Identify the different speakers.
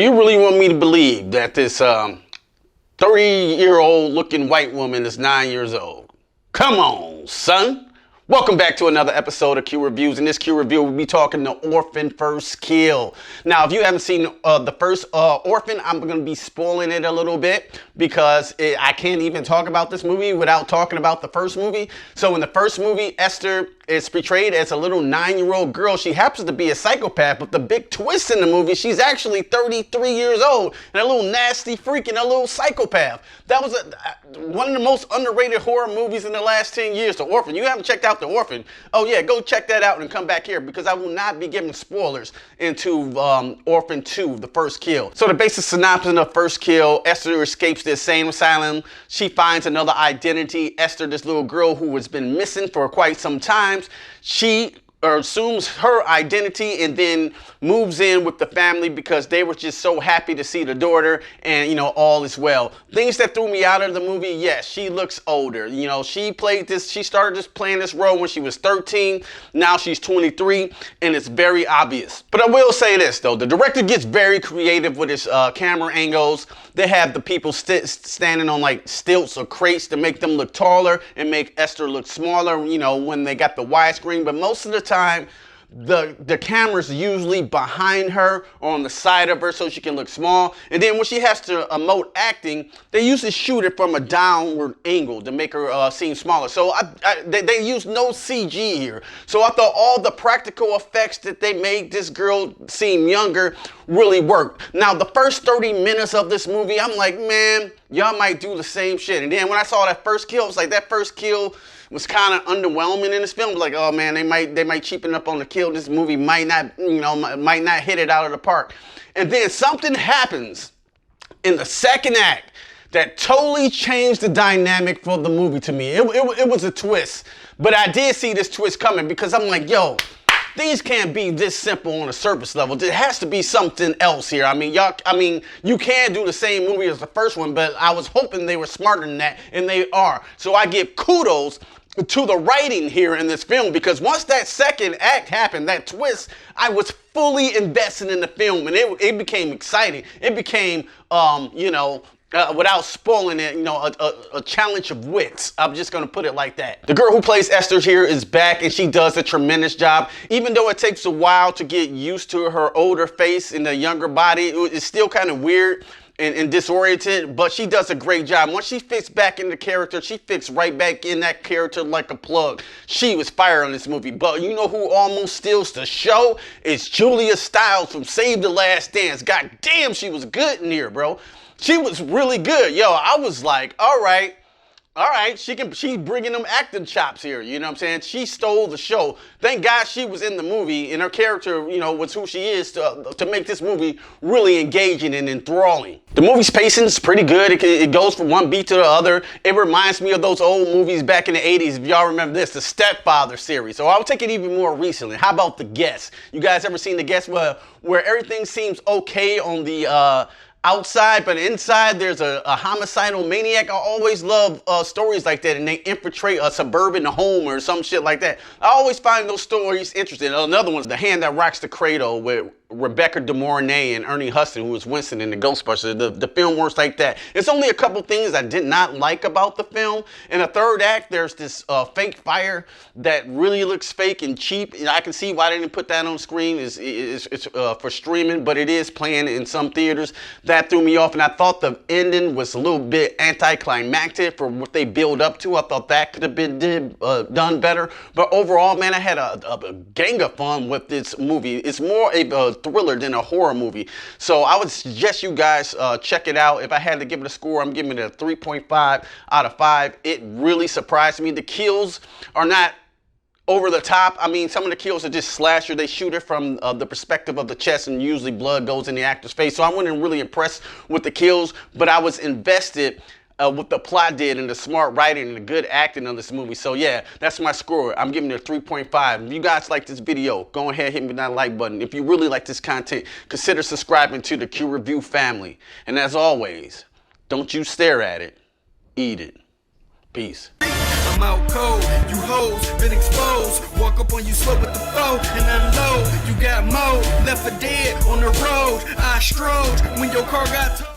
Speaker 1: you really want me to believe that this 30-year-old looking white woman is 9 years old? Come on, son. Welcome back to another episode of Q Reviews. In this Q Review, we'll be talking the Orphan First Kill. Now, if you haven't seen the first Orphan, I'm going to be spoiling it a little bit because I can't even talk about this movie without talking about the first movie. So in the first movie, Esther is portrayed as a little 9-year-old girl. She happens to be a psychopath, but the big twist in the movie, she's actually 33 years old and a little nasty freak and a little psychopath. That was one of the most underrated horror movies in the last 10 years, The Orphan. You haven't checked out The Orphan? Oh yeah, go check that out and come back here because I will not be giving spoilers into Orphan 2, The First Kill. So the basic synopsis of First Kill: Esther escapes the insane asylum. She finds another identity. Esther, this little girl who has been missing for quite some time, she assumes her identity and then moves in with the family because they were just so happy to see the daughter, and you know, all is well. Things that threw me out of the movie: yes, she looks older. You know, she started just playing this role when she was 13. Now she's 23 and it's very obvious. But I will say this though, the director gets very creative with his camera angles. They have the people standing on like stilts or crates to make them look taller and make Esther look smaller, you know, when they got the widescreen. But most of the time, the camera's usually behind her or on the side of her so she can look small. And then when she has to emote acting, they usually shoot it from a downward angle to make her seem smaller. So they use no CG here. So I thought all the practical effects that they made this girl seem younger really worked. Now, the first 30 minutes of this movie, I'm like, man, y'all might do the same shit. And then when I saw that first kill, I was like, that first kill was kind of underwhelming in this film. Like, oh man, they might cheapen up on the kill. This movie might not, you know, might not hit it out of the park. And then something happens in the second act that totally changed the dynamic for the movie to me. It was a twist, but I did see this twist coming because I'm like, yo, things can't be this simple on a surface level. There has to be something else here. I mean, you can do the same movie as the first one, but I was hoping they were smarter than that, and they are. So I give kudos to the writing here in this film, because once that second act happened, that twist, I was fully invested in the film, and it became exciting. It became, you know, without spoiling it, you know, a challenge of wits. I'm just gonna put it like that. The girl who plays Esther here is back, and she does a tremendous job. Even though it takes a while to get used to her older face and the younger body, it's still kind of weird and disoriented, but she does a great job. Once she fits back in the character, she fits right back in that character like a plug. She was fire on this movie. But you know who almost steals the show? It's Julia Stiles from Save the Last Dance. God damn, she was good in here, bro. She was really good. Yo, I was like, all right, she's bringing them acting chops here, you know what I'm saying? She stole the show. Thank God she was in the movie, and her character, you know, was who she is to make this movie really engaging and enthralling. The movie's pacing is pretty good. It goes from one beat to the other. It reminds me of those old movies back in the 80s, if y'all remember this, the Stepfather series. So I'll take it even more recently. How about The Guest? You guys ever seen The Guest where everything seems okay on the outside, but inside there's a homicidal maniac? I always love stories like that, and they infiltrate a suburban home or some shit like that. I always find those stories interesting. Another one's The Hand That Rocks the Cradle with Rebecca De Mornay and Ernie Hudson, who was Winston in the Ghostbusters. The film works like that. It's only a couple things I did not like about the film. In the third act, there's this fake fire that really looks fake and cheap. And I can see why they didn't put that on screen. It's for streaming, but it is playing in some theaters. That threw me off, and I thought the ending was a little bit anticlimactic for what they build up to. I thought that could have been done better. But overall, man, I had a gang of fun with this movie. It's more a thriller than a horror movie. So I would suggest you guys check it out. If I had to give it a score, I'm giving it a 3.5 out of 5. It really surprised me. The kills are not over the top. I mean, some of the kills are just slasher. They shoot it from the perspective of the chest, and usually blood goes in the actor's face. So I wasn't really impressed with the kills, but I was invested what the plot did and the smart writing and the good acting of this movie. So yeah, that's my score. I'm giving it a 3.5. If you guys like this video, go ahead, hit me that like button. If you really like this content, consider subscribing to the Q Review family. And as always, don't you stare at it, eat it. Peace.
Speaker 2: I'm out cold, you hoes been exposed. Walk up on you slow with the foe and unload. You got more left. left for dead on the road. I strode when your car got towed.